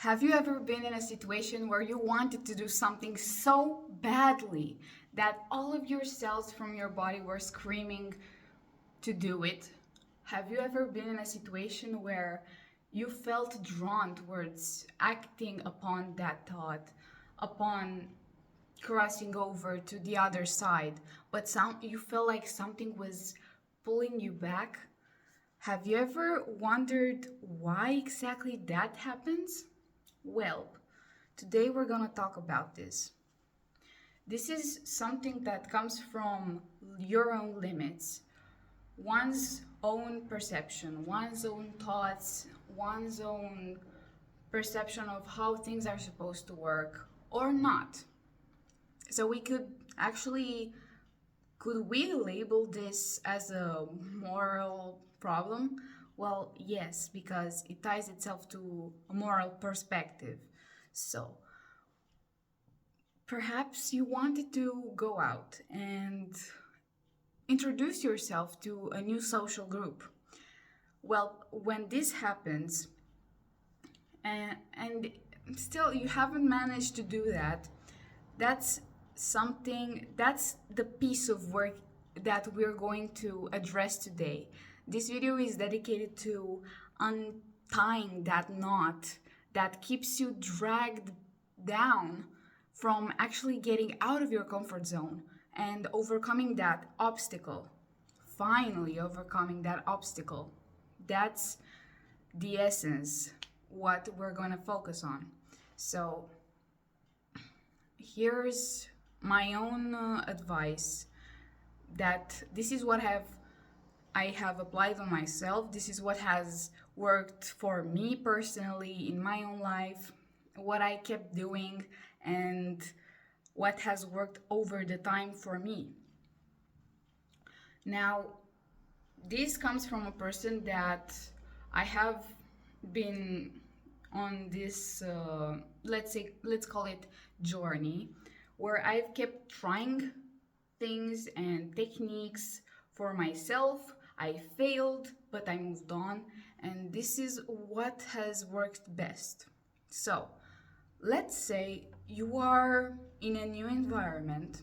Have you ever been in a situation where you wanted to do something so badly that all of your cells from your body were screaming to do it? Have you ever been in a situation where you felt drawn towards acting upon that thought, upon crossing over to the other side, but you felt like something was pulling you back? Have you ever wondered why exactly that happens? Well, today we're gonna talk about this. This is something that comes from your own limits, one's own perception, one's own thoughts, one's own perception of how things are supposed to work or not. So we could actually, could we label this as a moral problem? Well, yes, because it ties itself to a moral perspective. So, perhaps you wanted to go out and introduce yourself to a new social group. Well, when this happens, and still you haven't managed to do that, that's that's the piece of work that we're going to address today. This video is dedicated to untying that knot that keeps you dragged down from actually getting out of your comfort zone and overcoming that obstacle. Finally, overcoming that obstacle. That's the essence, what we're going to focus on. So, here's my own advice, that this is what I have applied on myself. This is what has worked for me personally in my own life, what I kept doing, and what has worked over the time for me. Now, this comes from a person that I have been on this, let's call it journey, where I've kept trying things and techniques for myself. I failed, but I moved on, and this is what has worked best. So, let's say you are in a new environment,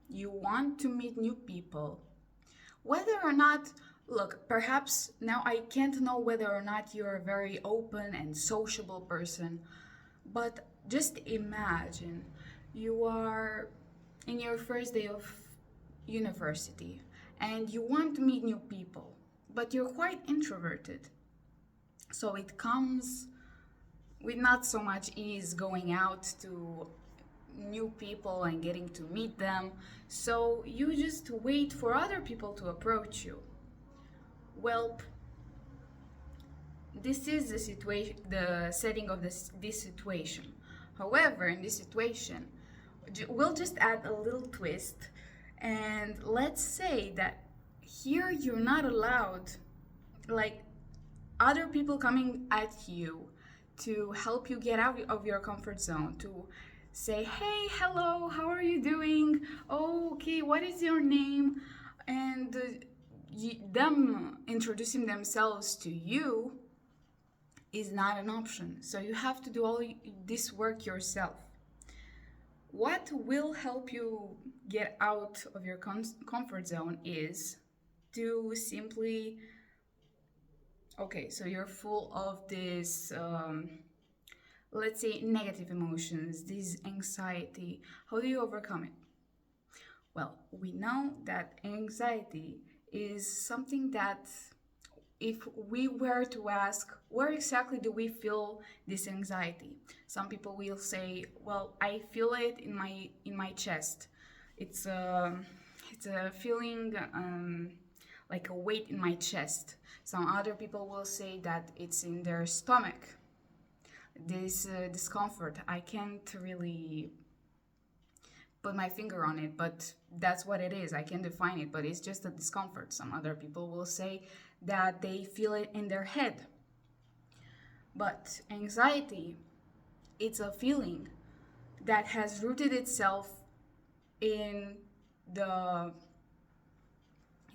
you want to meet new people, whether or not, look, perhaps now I can't know whether or not you're a very open and sociable person, but just imagine you are in your first day of university and you want to meet new people, but you're quite introverted. So it comes with not so much ease going out to new people and getting to meet them. So you just wait for other people to approach you. Well, this is the situation, the setting of this situation. However, in this situation, we'll just add a little twist, and let's say that here you're not allowed, like, other people coming at you to help you get out of your comfort zone, to say, hey, hello, how are you doing? Oh, okay, what is your name? And them introducing themselves to you is not an option. So you have to do all this work yourself. What will help you get out of your comfort zone is to simply, okay, so you're full of this, let's say, negative emotions, this anxiety. How do you overcome it? Well, we know that anxiety is something that, if we were to ask, where exactly do we feel this anxiety? Some people will say, well, I feel it in my chest. It's a feeling like a weight in my chest. Some other people will say that it's in their stomach. This discomfort, I can't really put my finger on it, but that's what it is. I can define it, but it's just a discomfort. Some other people will say that they feel it in their head. But anxiety, it's a feeling that has rooted itself in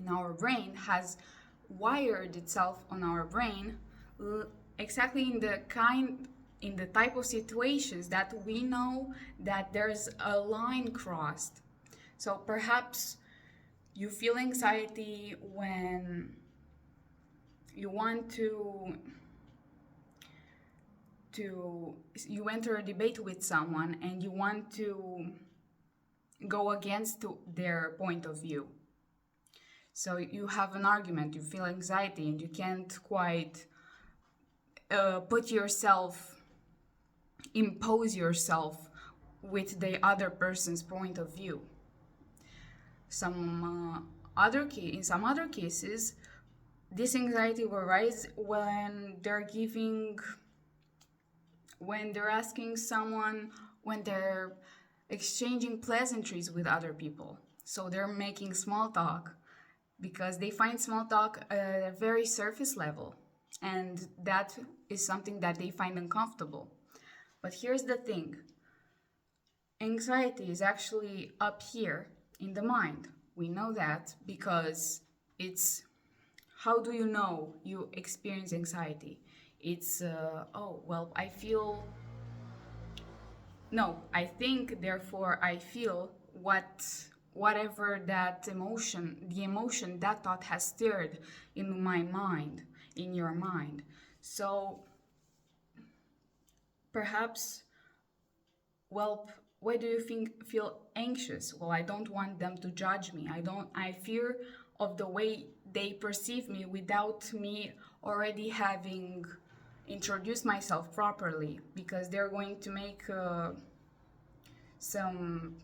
our brain, has wired itself on our brain exactly in the kind in the type of situations that we know that there's a line crossed. So perhaps you feel anxiety when you want to you enter a debate with someone and you want to go against their point of view. So you have an argument, you feel anxiety, and you can't quite impose yourself with the other person's point of view. In some other cases, this anxiety will rise when they're asking someone, when they're exchanging pleasantries with other people. So they're making small talk because they find small talk at a very surface level, and that is something that they find uncomfortable. But here's the thing. Anxiety is actually up here in the mind. We know that because it's... How do you know you experience anxiety? It's, I think, therefore I feel whatever that emotion, the emotion that thought has stirred in my mind, in your mind. So perhaps, why do you feel anxious? Well, I don't want them to judge me. I fear of the way they perceive me without me already having introduced myself properly, because they're going to make some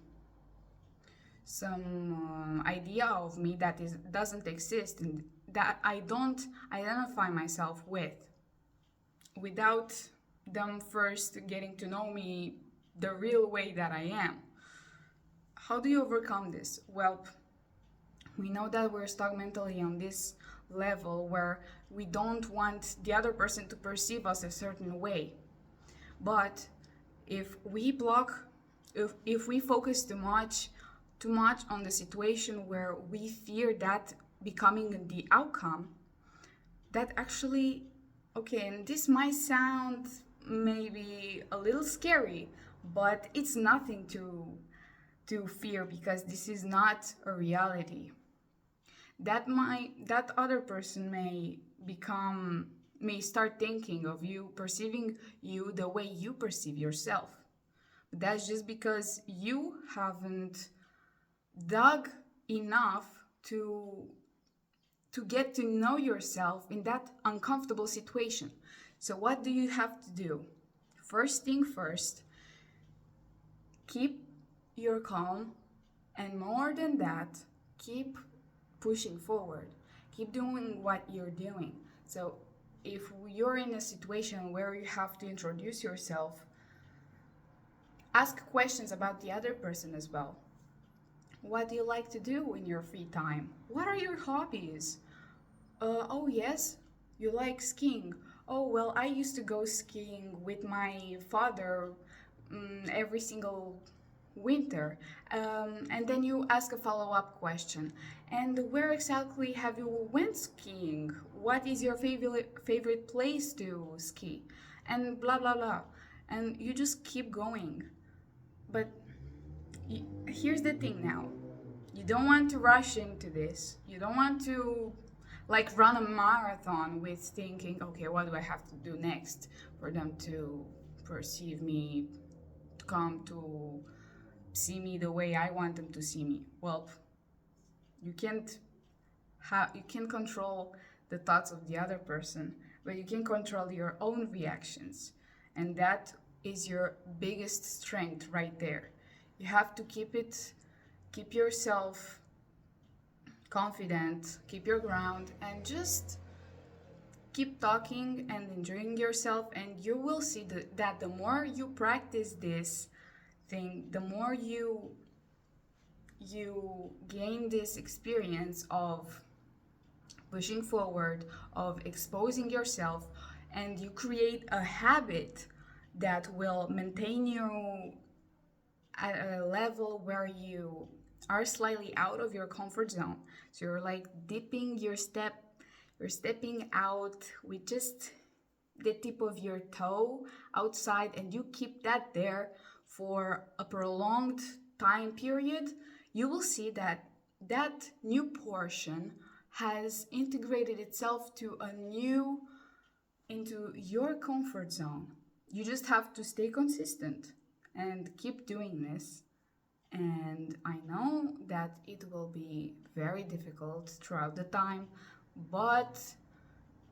idea of me that doesn't exist and that I don't identify myself with, without them first getting to know me the real way that I am. How do you overcome this? Well, we know that we're stuck mentally on this level where we don't want the other person to perceive us a certain way. But if we focus too much on the situation where we fear that becoming the outcome, that actually, okay, and this might sound maybe a little scary, but it's nothing to fear, because this is not a reality. That other person may start thinking of you, perceiving you the way you perceive yourself. But that's just because you haven't dug enough to get to know yourself in that uncomfortable situation. So what do you have to do? First thing first, keep your calm, and more than that, keep pushing forward. Keep doing what you're doing. So if you're in a situation where you have to introduce yourself, ask questions about the other person as well. What do you like to do in your free time? What are your hobbies? Oh yes, you like skiing. Oh well, I used to go skiing with my father every single winter. And then you ask a follow-up question. And where exactly have you went skiing? What is your favorite place to ski? And blah blah blah. And you just keep going. But here's the thing now. You don't want to rush into this. You don't want to run a marathon with thinking, okay, what do I have to do next for them to perceive me, to come to see me the way I want them to see me. Well, you can't control the thoughts of the other person, but you can control your own reactions. And that is your biggest strength right there. You have to keep yourself confident, keep your ground, and just keep talking and enjoying yourself. And you will see that the more you practice this thing, the more you gain this experience of pushing forward, of exposing yourself, and you create a habit that will maintain you at a level where you are slightly out of your comfort zone. So you're stepping out with just the tip of your toe outside and you keep that there for a prolonged time period, you will see that that new portion has integrated itself into your comfort zone. You just have to stay consistent and keep doing this. And I know that it will be very difficult throughout the time, but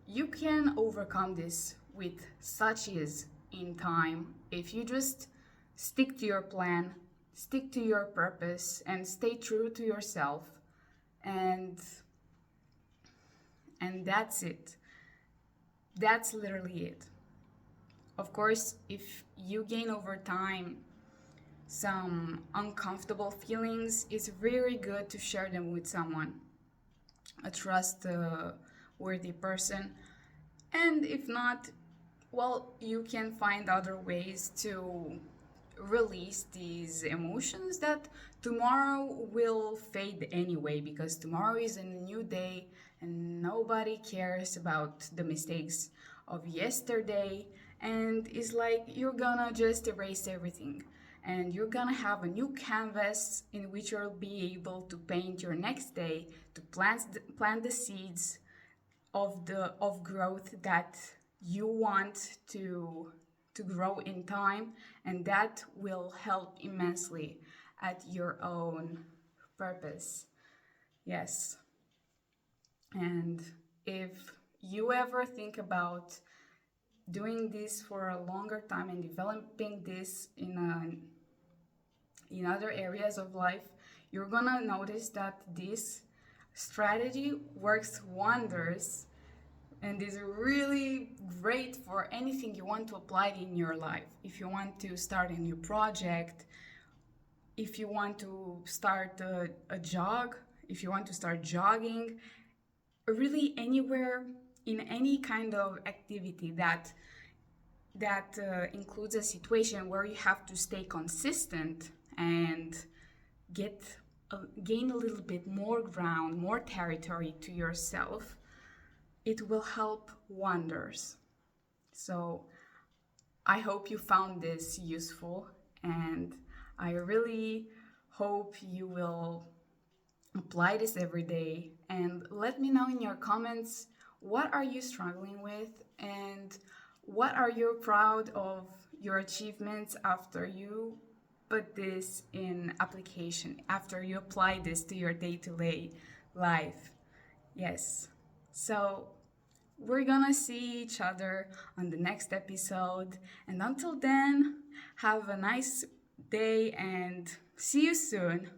you can overcome this with such ease in time if you just stick to your plan, stick to your purpose, and stay true to yourself. And that's it. That's literally it. Of course, if you gain over time some uncomfortable feelings, it's very good to share them with someone, a trustworthy person. And if not, well, you can find other ways to release these emotions that tomorrow will fade anyway, because tomorrow is a new day and nobody cares about the mistakes of yesterday. And it's like you're gonna just erase everything and you're gonna have a new canvas in which you'll be able to paint your next day, to plant the seeds of growth that you want to grow in time, and that will help immensely at your own purpose. Yes. And if you ever think about doing this for a longer time and developing this in other areas of life, you're gonna notice that this strategy works wonders and is really great for anything you want to apply in your life. If you want to start a new project, if you want to start a jog, if you want to start jogging, really anywhere in any kind of activity that includes a situation where you have to stay consistent and gain a little bit more ground, more territory to yourself, it will help wonders. So I hope you found this useful, and I really hope you will apply this every day. And let me know in your comments, what are you struggling with, and what are you proud of your achievements after you put this in application, after you apply this to your day-to-day life. Yes. So we're gonna see each other on the next episode. And until then, have a nice day and see you soon.